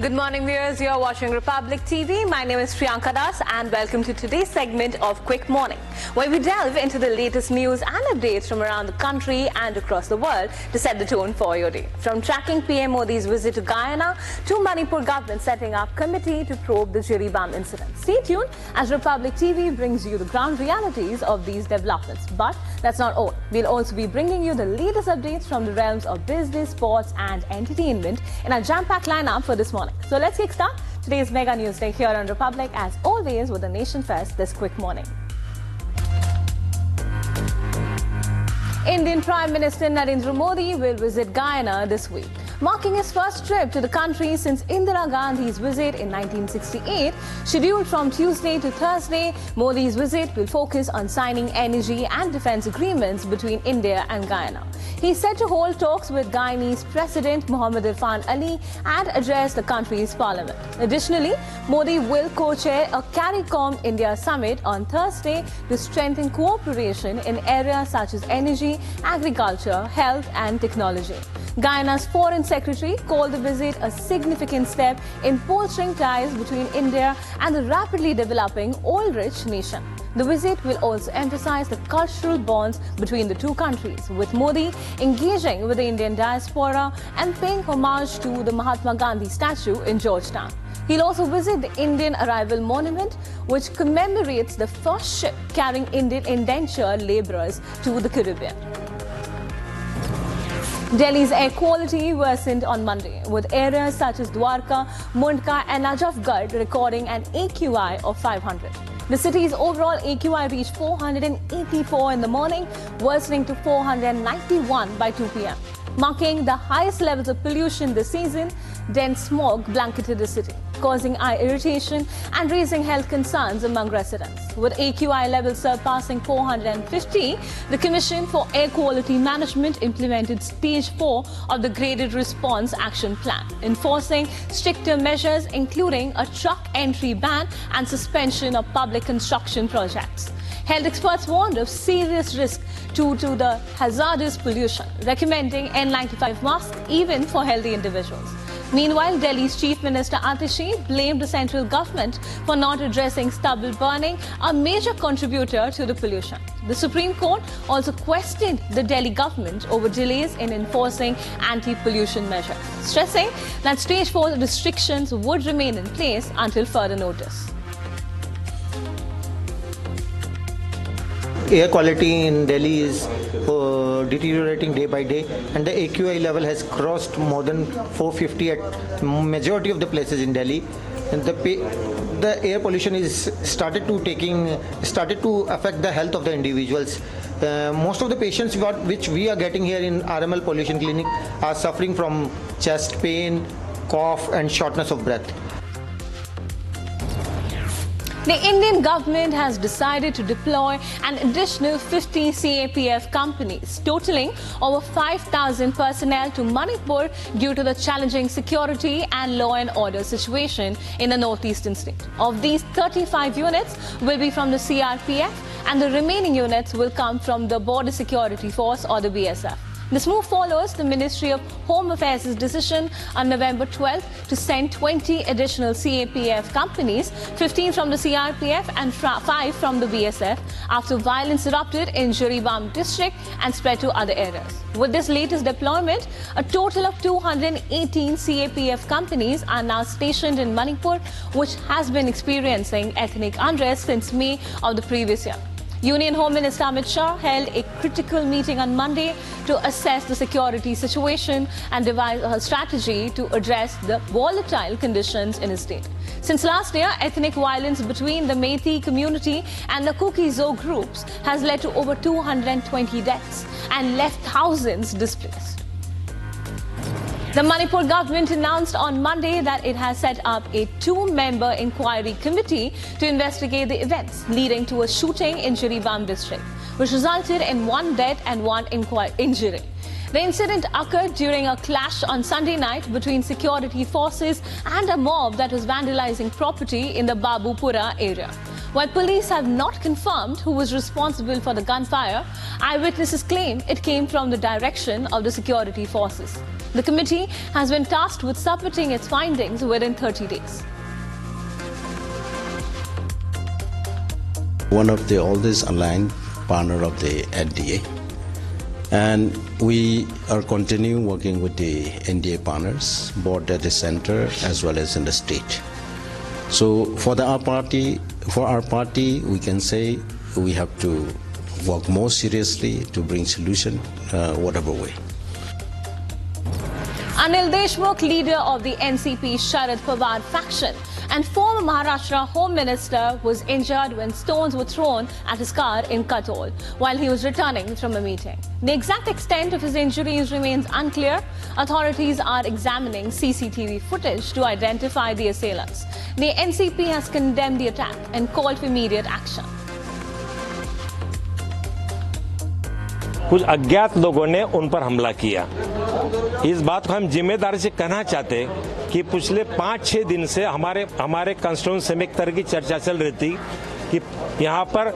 Good morning, viewers. You're watching Republic TV. My name is Priyanka Das and welcome to today's segment of Quick Morning, where we delve into the latest news and updates from around the country and across the world to set the tone for your day. From tracking PM Modi's visit to Guyana to Manipur government setting up committee to probe the jury bomb incident. Stay tuned as Republic TV brings you the ground realities of these developments. But that's not all. We'll also be bringing you the latest updates from the realms of business, sports and entertainment in our jam-packed lineup for this morning. So let's kickstart today's Mega News Day here on Republic, as always with the nation first this quick morning. Indian Prime Minister Narendra Modi will visit Guyana this week, marking his first trip to the country since Indira Gandhi's visit in 1968. Scheduled from Tuesday to Thursday, Modi's visit will focus on signing energy and defense agreements between India and Guyana. He is set to hold talks with Guyanese President Mohamed and address the country's parliament. Additionally, Modi will co-chair a CARICOM-India summit on Thursday to strengthen cooperation in areas such as energy, agriculture, health and technology. Guyana's Foreign Secretary called the visit a significant step in bolstering ties between India and the rapidly developing oil-rich nation. The visit will also emphasize the cultural bonds between the two countries, with Modi engaging with the Indian diaspora and paying homage to the Mahatma Gandhi statue in Georgetown. He'll also visit the Indian Arrival Monument, which commemorates the first ship carrying Indian indentured laborers to the Caribbean. Delhi's air quality worsened on Monday, with areas such as Dwarka, Mundka and Najafgarh recording an AQI of 500. The city's overall AQI reached 484 in the morning, worsening to 491 by 2 p.m. Marking the highest levels of pollution this season. Dense smog blanketed the city, causing eye irritation and raising health concerns among residents. With AQI levels surpassing 450, the Commission for Air Quality Management implemented Stage 4 of the Graded Response Action Plan, enforcing stricter measures including a truck entry ban and suspension of public construction projects. Health experts warned of serious risk due to the hazardous pollution, recommending N95 masks even for healthy individuals. Meanwhile, Delhi's Chief Minister Atishi blamed the central government for not addressing stubble burning, a major contributor to the pollution. The Supreme Court also questioned the Delhi government over delays in enforcing anti-pollution measures, stressing that Stage 4 restrictions would remain in place until further notice. Air quality in Delhi is deteriorating day by day, and the AQI level has crossed more than 450 at majority of the places in Delhi. And the air pollution is started to affect the health of the individuals. Most of the patients which we are getting here in RML Pollution Clinic are suffering from chest pain, cough, and shortness of breath. The Indian government has decided to deploy an additional 50 CAPF companies, totaling over 5,000 personnel to Manipur due to the challenging security and law and order situation in the northeastern state. Of these, 35 units will be from the CRPF and the remaining units will come from the Border Security Force or the BSF. This move follows the Ministry of Home Affairs' decision on November 12th to send 20 additional CAPF companies, 15 from the CRPF and 5 from the BSF, after violence erupted in Jirebam district and spread to other areas. With this latest deployment, a total of 218 CAPF companies are now stationed in Manipur, which has been experiencing ethnic unrest since May of the previous year. Union Home Minister Amit Shah held a critical meeting on Monday to assess the security situation and devise a strategy to address the volatile conditions in his state. Since last year, ethnic violence between the Meitei community and the Kuki-Zo groups has led to over 220 deaths and left thousands displaced. The Manipur government announced on Monday that it has set up a 2-member inquiry committee to investigate the events leading to a shooting in Jirebam district, which resulted in 1 death and 1 injury. The incident occurred during a clash on Sunday night between security forces and a mob that was vandalizing property in the Babupura area. While police have not confirmed who was responsible for the gunfire, eyewitnesses claim it came from the direction of the security forces. The committee has been tasked with submitting its findings within 30 days. One of the oldest aligned partner of the NDA, and we are continuing working with the NDA partners, both at the center as well as in the state. So for our party, we can say we have to work more seriously to bring solution whatever way. Anil Deshmukh, leader of the NCP Sharad Pawar faction and former Maharashtra Home Minister, was injured when stones were thrown at his car in Katol while he was returning from a meeting. The exact extent of his injuries remains unclear. Authorities are examining CCTV footage to identify the assailants. The NCP has condemned the attack and called for immediate action. कुछ अज्ञात लोगों ने उन पर हमला किया। इस बात को हम जिम्मेदारी से कहना चाहते कि पिछले 5-6 दिन से हमारे कंस्टिट्यूएंसी में एक तरह की चर्चा चल रही थी कि यहाँ पर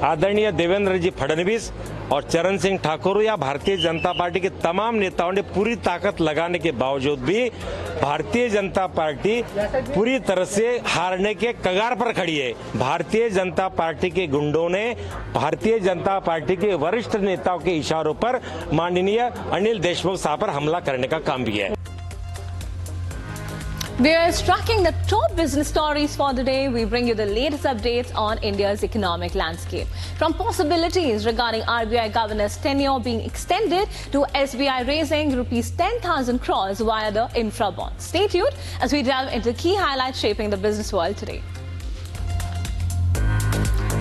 आदरणीय देवेंद्र जी फडणवीस और चरण सिंह ठाकुर या भारतीय जनता पार्टी के तमाम नेताओं ने पूरी ताकत लगाने के बावजूद भी भारतीय जनता पार्टी पूरी तरह से हारने के कगार पर खड़ी है। भारतीय जनता पार्टी के गुंडों ने भारतीय जनता पार्टी के वरिष्ठ नेताओं के इशारों पर माननीय अनिल देशमुख साहब पर हमला करने का काम किया है। We are tracking the top business stories for the day. We bring you the latest updates on India's economic landscape. From possibilities regarding RBI governor's tenure being extended to SBI raising rupees 10,000 crores via the infra bonds. Stay tuned as we delve into key highlights shaping the business world today.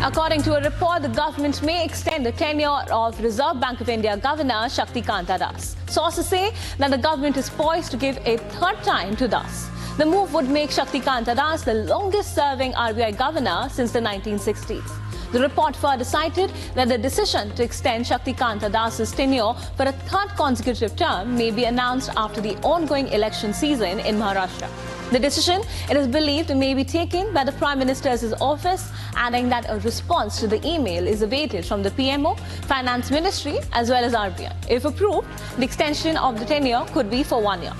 According to a report, the government may extend the tenure of Reserve Bank of India Governor Shaktikanta Das. Sources say that the government is poised to give a third time to Das. The move would make Shaktikanta Das the longest-serving RBI governor since the 1960s. The report further cited that the decision to extend Shaktikanta Das's tenure for a third consecutive term may be announced after the ongoing election season in Maharashtra. The decision, it is believed, may be taken by the Prime Minister's office, adding that a response to the email is awaited from the PMO, Finance Ministry as well as RBI. If approved, the extension of the tenure could be for 1 year.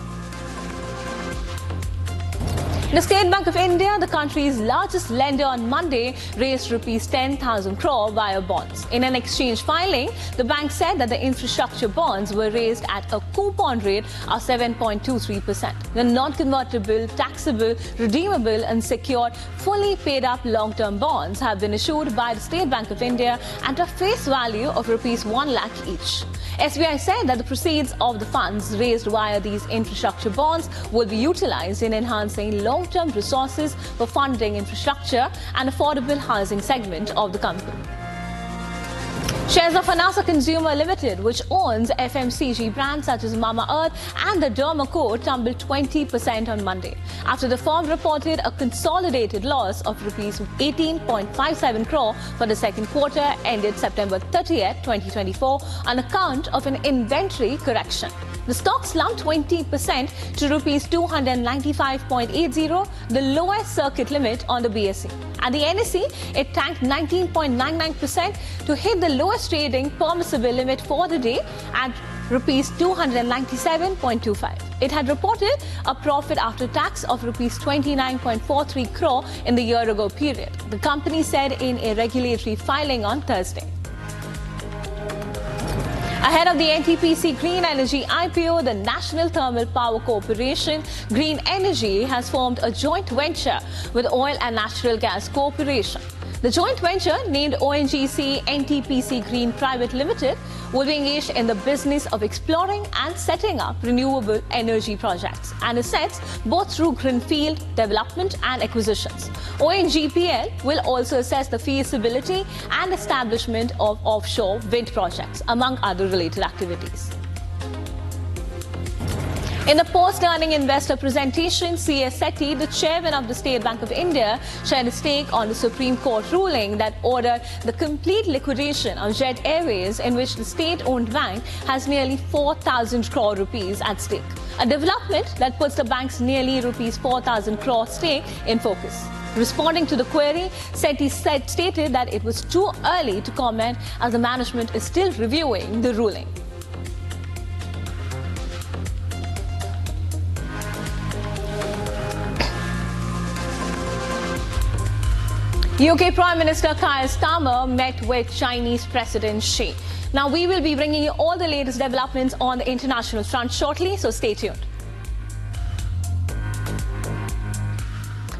The State Bank of India, the country's largest lender, on Monday raised rupees 10,000 crore via bonds. In an exchange filing, the bank said that the infrastructure bonds were raised at a coupon rate of 7.23%. The non-convertible, taxable, redeemable and secured, fully paid-up long-term bonds have been issued by the State Bank of India at a face value of rupees 1 lakh each. SBI said that the proceeds of the funds raised via these infrastructure bonds will be utilized in enhancing long-term resources for funding infrastructure and affordable housing segment of the company. Shares of Hanasa Consumer Limited, which owns FMCG brands such as Mama Earth and the Derma Co, tumbled 20% on Monday after the firm reported a consolidated loss of rupees 18.57 crore for the second quarter ended September 30th, 2024 on account of an inventory correction. The stock slumped 20% to rupees 295.80, the lowest circuit limit on the BSE. At the NSE, it tanked 19.99% to hit the lowest trading permissible limit for the day at rupees 297.25. It had reported a profit after tax of rupees 29.43 crore in the year-ago period, the company said in a regulatory filing on Thursday. Ahead of the NTPC Green Energy IPO, the National Thermal Power Corporation Green Energy has formed a joint venture with Oil and Natural Gas Corporation. The joint venture, named ONGC NTPC Green Private Limited, will be engaged in the business of exploring and setting up renewable energy projects and assets both through greenfield development and acquisitions. ONGPL will also assess the feasibility and establishment of offshore wind projects, among other related activities. In the post-earning investor presentation, C.S. Sethi, the chairman of the State Bank of India, shared his take on the Supreme Court ruling that ordered the complete liquidation of Jet Airways, in which the state-owned bank has nearly 4,000 crore rupees at stake. A development that puts the bank's nearly rupees 4,000 crore stake in focus. Responding to the query, SETI stated that it was too early to comment as the management is still reviewing the ruling. UK Prime Minister Keir Starmer met with Chinese President Xi. Now, we will be bringing you all the latest developments on the international front shortly, so stay tuned.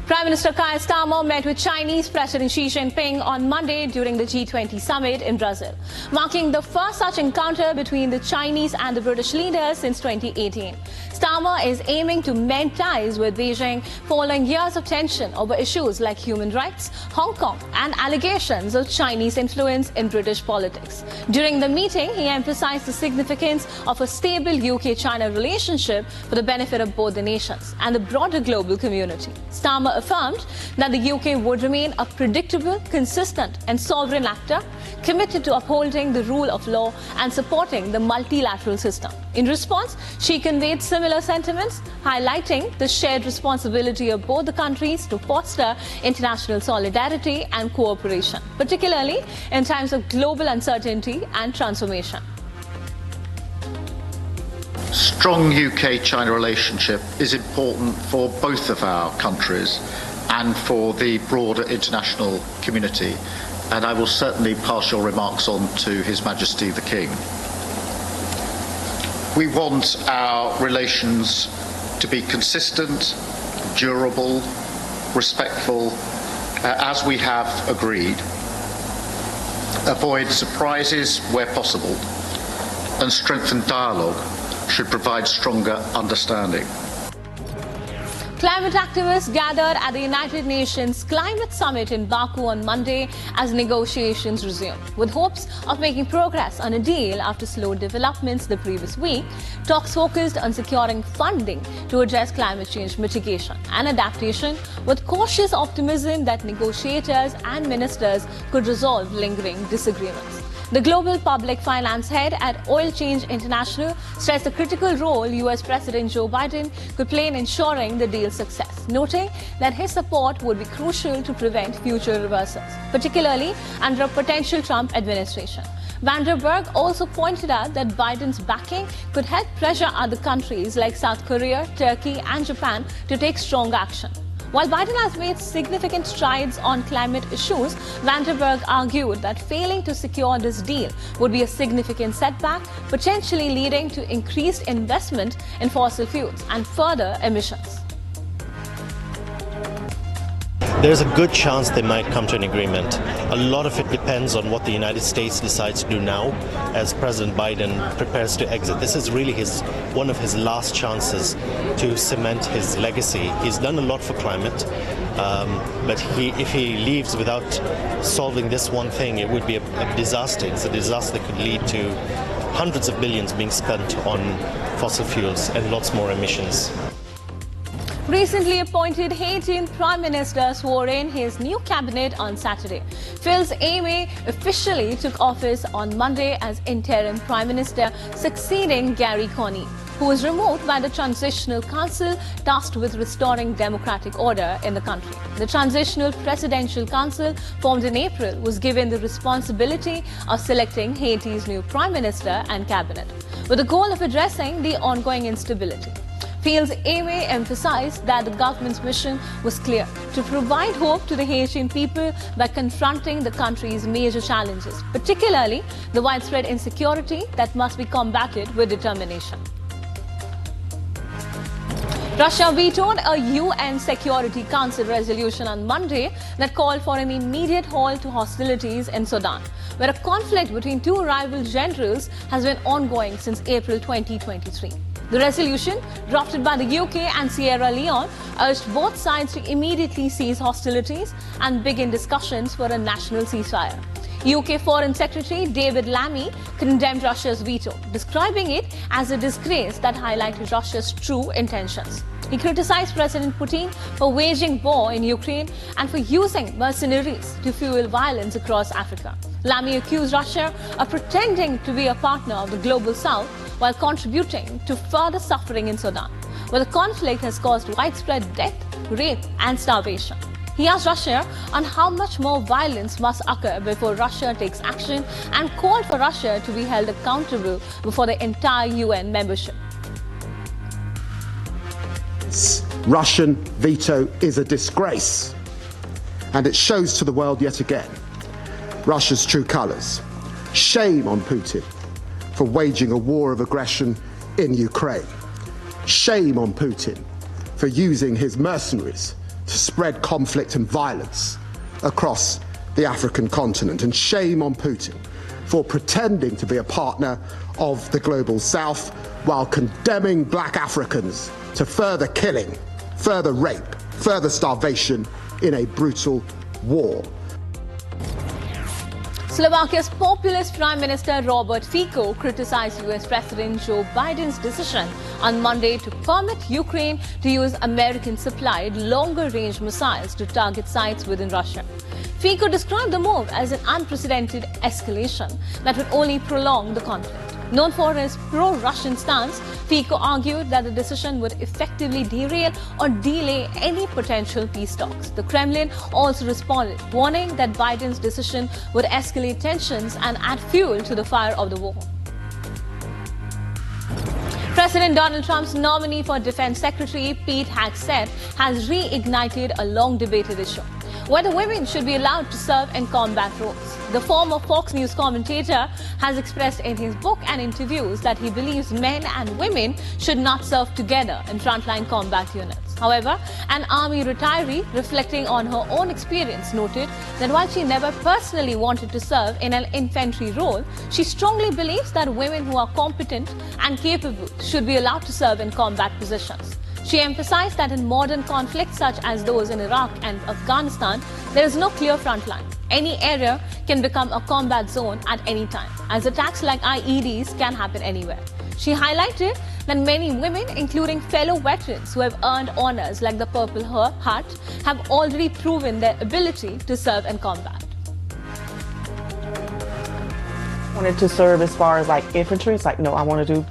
Prime Minister Keir Starmer met with Chinese President Xi Jinping on Monday during the G20 summit in Brazil, marking the first such encounter between the Chinese and the British leaders since 2018. Starmer is aiming to mend ties with Beijing following years of tension over issues like human rights, Hong Kong, and allegations of Chinese influence in British politics. During the meeting, he emphasized the significance of a stable UK-China relationship for the benefit of both the nations and the broader global community. Starmer affirmed that the UK would remain a predictable, consistent, and sovereign actor committed to upholding the rule of law and supporting the multilateral system. In response, she conveyed similar sentiments, highlighting the shared responsibility of both the countries to foster international solidarity and cooperation, particularly in times of global uncertainty and transformation. Strong UK-China relationship is important for both of our countries and for the broader international community, and I will certainly pass your remarks on to His Majesty the King. We want our relations to be consistent, durable, respectful, as we have agreed. Avoid surprises where possible, and strengthen dialogue should provide stronger understanding. Climate activists gathered at the United Nations Climate Summit in Baku on Monday as negotiations resumed. With hopes of making progress on a deal after slow developments the previous week, talks focused on securing funding to address climate change mitigation and adaptation, with cautious optimism that negotiators and ministers could resolve lingering disagreements. The global public finance head at Oil Change International stressed the critical role US President Joe Biden could play in ensuring the deal's success, noting that his support would be crucial to prevent future reversals, particularly under a potential Trump administration. Vanderberg also pointed out that Biden's backing could help pressure other countries like South Korea, Turkey, and Japan to take strong action. While Biden has made significant strides on climate issues, Vanderberg argued that failing to secure this deal would be a significant setback, potentially leading to increased investment in fossil fuels and further emissions. There's a good chance they might come to an agreement. A lot of it depends on what the United States decides to do now as President Biden prepares to exit. This is really one of his last chances to cement his legacy. He's done a lot for climate, but if he leaves without solving this one thing, it would be a disaster. It's a disaster that could lead to hundreds of billions being spent on fossil fuels and lots more emissions. Recently appointed Haitian Prime Minister swore in his new cabinet on Saturday. Fils Aimé officially took office on Monday as interim Prime Minister, succeeding Gary Coney, who was removed by the Transitional Council tasked with restoring democratic order in the country. The Transitional Presidential Council, formed in April, was given the responsibility of selecting Haiti's new Prime Minister and cabinet, with the goal of addressing the ongoing instability. Fils Aimé emphasized that the government's mission was clear: to provide hope to the Haitian people by confronting the country's major challenges, particularly the widespread insecurity that must be combated with determination. Russia vetoed a UN Security Council resolution on Monday that called for an immediate halt to hostilities in Sudan, where a conflict between two rival generals has been ongoing since April 2023. The resolution, drafted by the UK and Sierra Leone, urged both sides to immediately cease hostilities and begin discussions for a national ceasefire. UK Foreign Secretary David Lammy condemned Russia's veto, describing it as a disgrace that highlighted Russia's true intentions. He criticized President Putin for waging war in Ukraine and for using mercenaries to fuel violence across Africa. Lammy accused Russia of pretending to be a partner of the Global South while contributing to further suffering in Sudan, where the conflict has caused widespread death, rape, and starvation. He asked Russia on how much more violence must occur before Russia takes action and called for Russia to be held accountable before the entire UN membership. Russian veto is a disgrace, and it shows to the world yet again Russia's true colours. Shame on Putin for waging a war of aggression in Ukraine. Shame on Putin for using his mercenaries to spread conflict and violence across the African continent. And shame on Putin for pretending to be a partner of the global south while condemning black Africans to further killing, further rape, further starvation in a brutal war. Slovakia's populist Prime Minister Robert Fico criticized US President Joe Biden's decision on Monday to permit Ukraine to use American-supplied longer-range missiles to target sites within Russia. Fico described the move as an unprecedented escalation that would only prolong the conflict. Known for his pro-Russian stance, Fico argued that the decision would effectively derail or delay any potential peace talks. The Kremlin also responded, warning that Biden's decision would escalate tensions and add fuel to the fire of the war. President Donald Trump's nominee for Defense Secretary, Pete Hegseth, has reignited a long-debated issue: whether women should be allowed to serve in combat roles. The former Fox News commentator has expressed in his book and interviews that he believes men and women should not serve together in frontline combat units. However, an army retiree reflecting on her own experience noted that while she never personally wanted to serve in an infantry role, she strongly believes that women who are competent and capable should be allowed to serve in combat positions. She emphasized that in modern conflicts such as those in Iraq and Afghanistan, there is no clear front line. Any area can become a combat zone at any time, as attacks like IEDs can happen anywhere. She highlighted that many women, including fellow veterans who have earned honors like the Purple Heart, have already proven their ability to serve in combat. I wanted to serve as far as like infantry. It's like, no, I want to do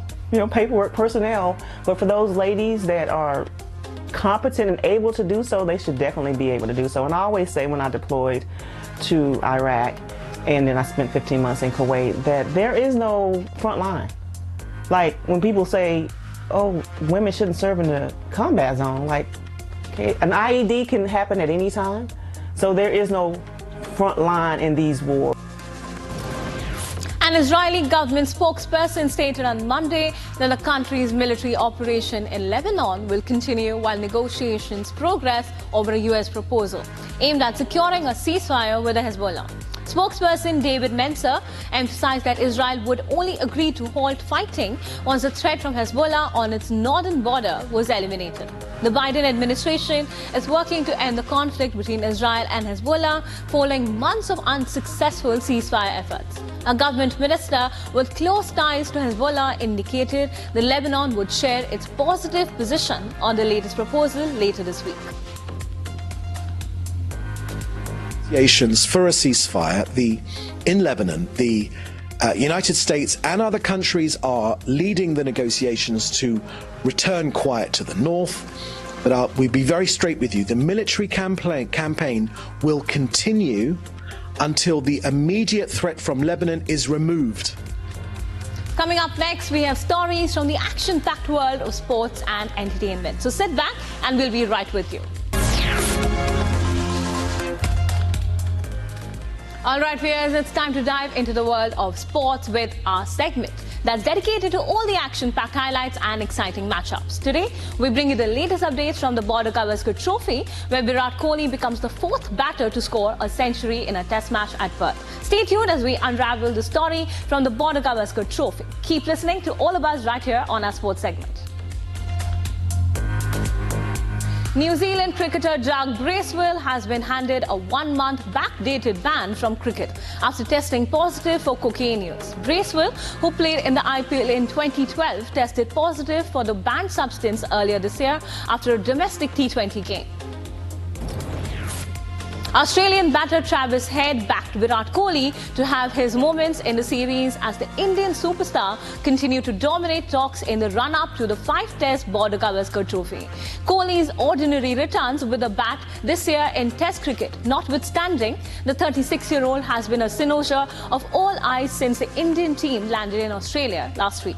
paperwork, personnel. But for those ladies that are competent and able to do so, they should definitely be able to do so. And I always say when I deployed to Iraq and then I spent 15 months in Kuwait that there is no front line. Like when people say, oh, women shouldn't serve in the combat zone, like, okay, an IED can happen at any time. So there is no front line in these wars. An Israeli government spokesperson stated on Monday that the country's military operation in Lebanon will continue while negotiations progress over a U.S. proposal aimed at securing a ceasefire with the Hezbollah. Spokesperson David Mencer emphasized that Israel would only agree to halt fighting once the threat from Hezbollah on its northern border was eliminated. The Biden administration is working to end the conflict between Israel and Hezbollah following months of unsuccessful ceasefire efforts. A government minister with close ties to Hezbollah indicated that Lebanon would share its positive position on the latest proposal later this week. Negotiations for a ceasefire in Lebanon, the United States and other countries are leading the negotiations to return quiet to the north. But we'll be very straight with you. The military campaign will continue until the immediate threat from Lebanon is removed. Coming up next, we have stories from the action-packed world of sports and entertainment. So sit back and we'll be right with you. All right, viewers, it's time to dive into the world of sports with our segment that's dedicated to all the action-packed highlights and exciting matchups. Today, we bring you the latest updates from the Border Gavaskar Trophy, where Virat Kohli becomes the fourth batter to score a century in a test match at Perth. Stay tuned as we unravel the story from the Border Gavaskar Trophy. Keep listening to all of us right here on our sports segment. New Zealand cricketer Doug Bracewell has been handed a 1-month backdated ban from cricket after testing positive for cocaine use. Bracewell, who played in the IPL in 2012, tested positive for the banned substance earlier this year after a domestic T20 game. Australian batter Travis Head backed Virat Kohli to have his moments in the series as the Indian superstar continued to dominate talks in the run-up to the 5-test Border Gavaskar Trophy. Kohli's ordinary returns with the bat this year in Test cricket notwithstanding, the 36-year-old has been a cynosure of all eyes since the Indian team landed in Australia last week.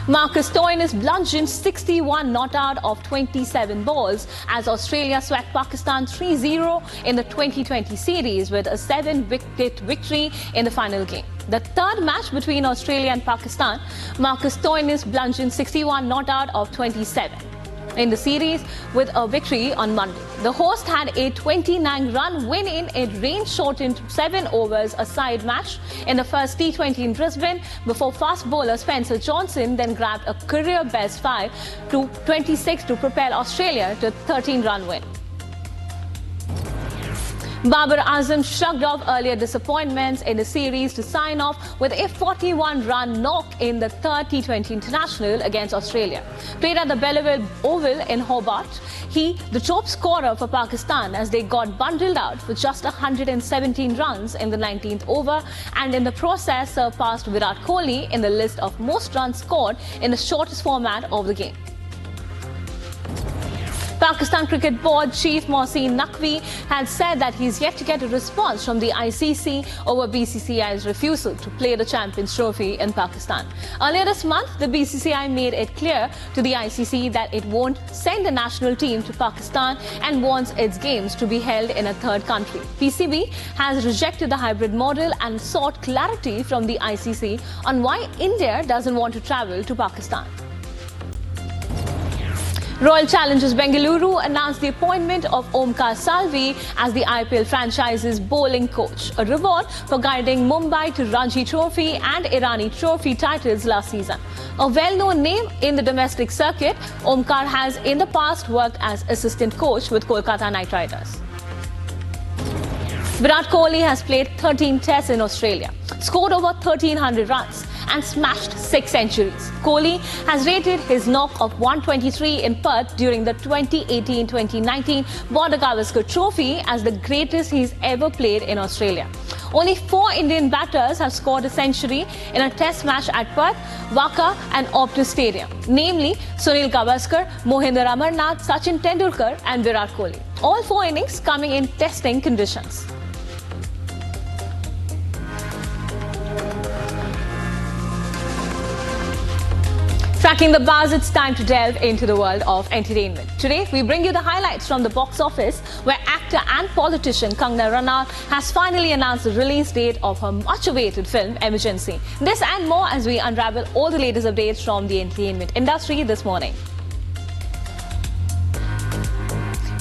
Marcus Stoinis bludgeoned 61 not out of 27 balls as Australia swept Pakistan 3-0 in the 2020 series with a 7-wicket victory in the final game. The third match between Australia and Pakistan, Marcus Stoinis bludgeoned 61 not out of 27 in the series with a victory on Monday. The host had a 29-run win in a rain-shortened 7 overs a-side match in the first T20 in Brisbane before fast bowler Spencer Johnson then grabbed a career-best 5 to 26 to propel Australia to a 13-run win. Babar Azam shrugged off earlier disappointments in the series to sign off with a 41-run knock in the third T20 International against Australia. Played at the Belleville Oval in Hobart, he, the top scorer for Pakistan as they got bundled out with just 117 runs in the 19th over and in the process surpassed Virat Kohli in the list of most runs scored in the shortest format of the game. Pakistan Cricket Board Chief Mohsin Naqvi had said that he's yet to get a response from the ICC over BCCI's refusal to play the Champions Trophy in Pakistan. Earlier this month, the BCCI made it clear to the ICC that it won't send the national team to Pakistan and wants its games to be held in a third country. PCB has rejected the hybrid model and sought clarity from the ICC on why India doesn't want to travel to Pakistan. Royal Challengers Bengaluru announced the appointment of Omkar Salvi as the IPL franchise's bowling coach, a reward for guiding Mumbai to Ranji Trophy and Irani Trophy titles last season. A well-known name in the domestic circuit, Omkar has in the past worked as assistant coach with Kolkata Knight Riders. Virat Kohli has played 13 tests in Australia, scored over 1,300 runs and smashed 6 centuries. Kohli has rated his knock of 123 in Perth during the 2018-2019 Border Gavaskar Trophy as the greatest he's ever played in Australia. Only 4 Indian batters have scored a century in a test match at Perth, Waka and Optus Stadium, namely Sunil Gavaskar, Mohinder Amarnath, Sachin Tendulkar and Virat Kohli. All 4 innings coming in testing conditions. Tracking the buzz, it's time to delve into the world of entertainment. Today, we bring you the highlights from the box office, where actor and politician Kangana Ranaut has finally announced the release date of her much-awaited film, Emergency. This and more as we unravel all the latest updates from the entertainment industry this morning.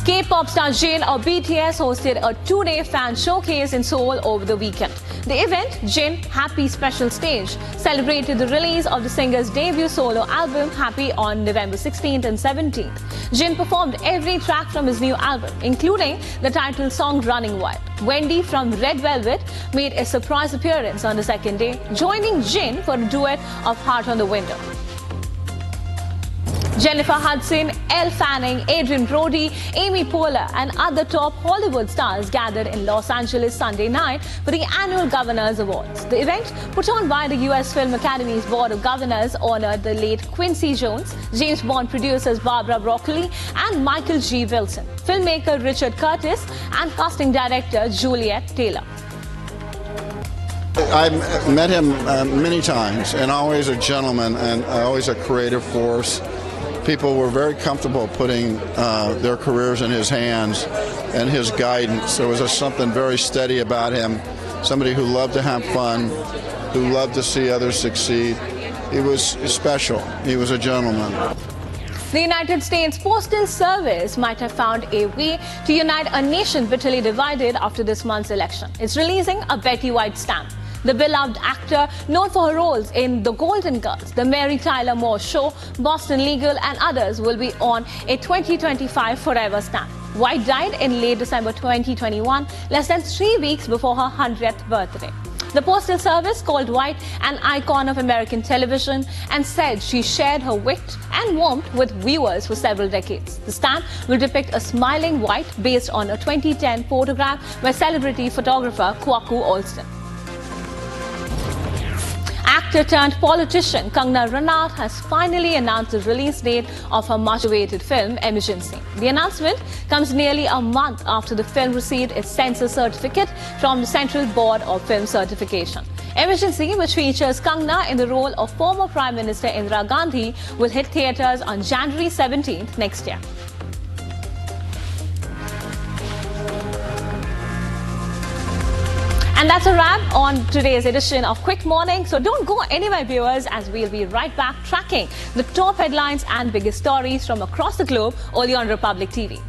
K-pop star Jin of BTS hosted a 2-day fan showcase in Seoul over the weekend. The event, Jin Happy Special Stage, celebrated the release of the singer's debut solo album, Happy, on November 16th and 17th. Jin performed every track from his new album, including the title song Running Wild. Wendy from Red Velvet made a surprise appearance on the second day, joining Jin for a duet of Heart on the Window. Jennifer Hudson, Elle Fanning, Adrian Brody, Amy Poehler and other top Hollywood stars gathered in Los Angeles Sunday night for the annual Governors Awards. The event, put on by the U.S. Film Academy's Board of Governors, honored the late Quincy Jones, James Bond producers Barbara Broccoli and Michael G. Wilson, filmmaker Richard Curtis and casting director Juliet Taylor. I've met him many times, and always a gentleman and always a creative force. People were very comfortable putting their careers in his hands and his guidance. There was something very steady about him, somebody who loved to have fun, who loved to see others succeed. He was special. He was a gentleman. The United States Postal Service might have found a way to unite a nation bitterly divided after this month's election. It's releasing a Betty White stamp. The beloved actor, known for her roles in The Golden Girls, The Mary Tyler Moore Show, Boston Legal and others, will be on a 2025 Forever stamp. White died in late December 2021, less than 3 weeks before her 100th birthday. The Postal Service called White an icon of American television and said she shared her wit and warmth with viewers for several decades. The stamp will depict a smiling White based on a 2010 photograph by celebrity photographer Kwaku Alston. Actor turned politician Kangana Ranaut has finally announced the release date of her much-awaited film Emergency. The announcement comes nearly a month after the film received its censor certificate from the Central Board of Film Certification. Emergency, which features Kangana in the role of former Prime Minister Indira Gandhi, will hit theatres on January 17th next year. And that's a wrap on today's edition of Quick Morning. So don't go anywhere, viewers, as we'll be right back tracking the top headlines and biggest stories from across the globe only on Republic TV.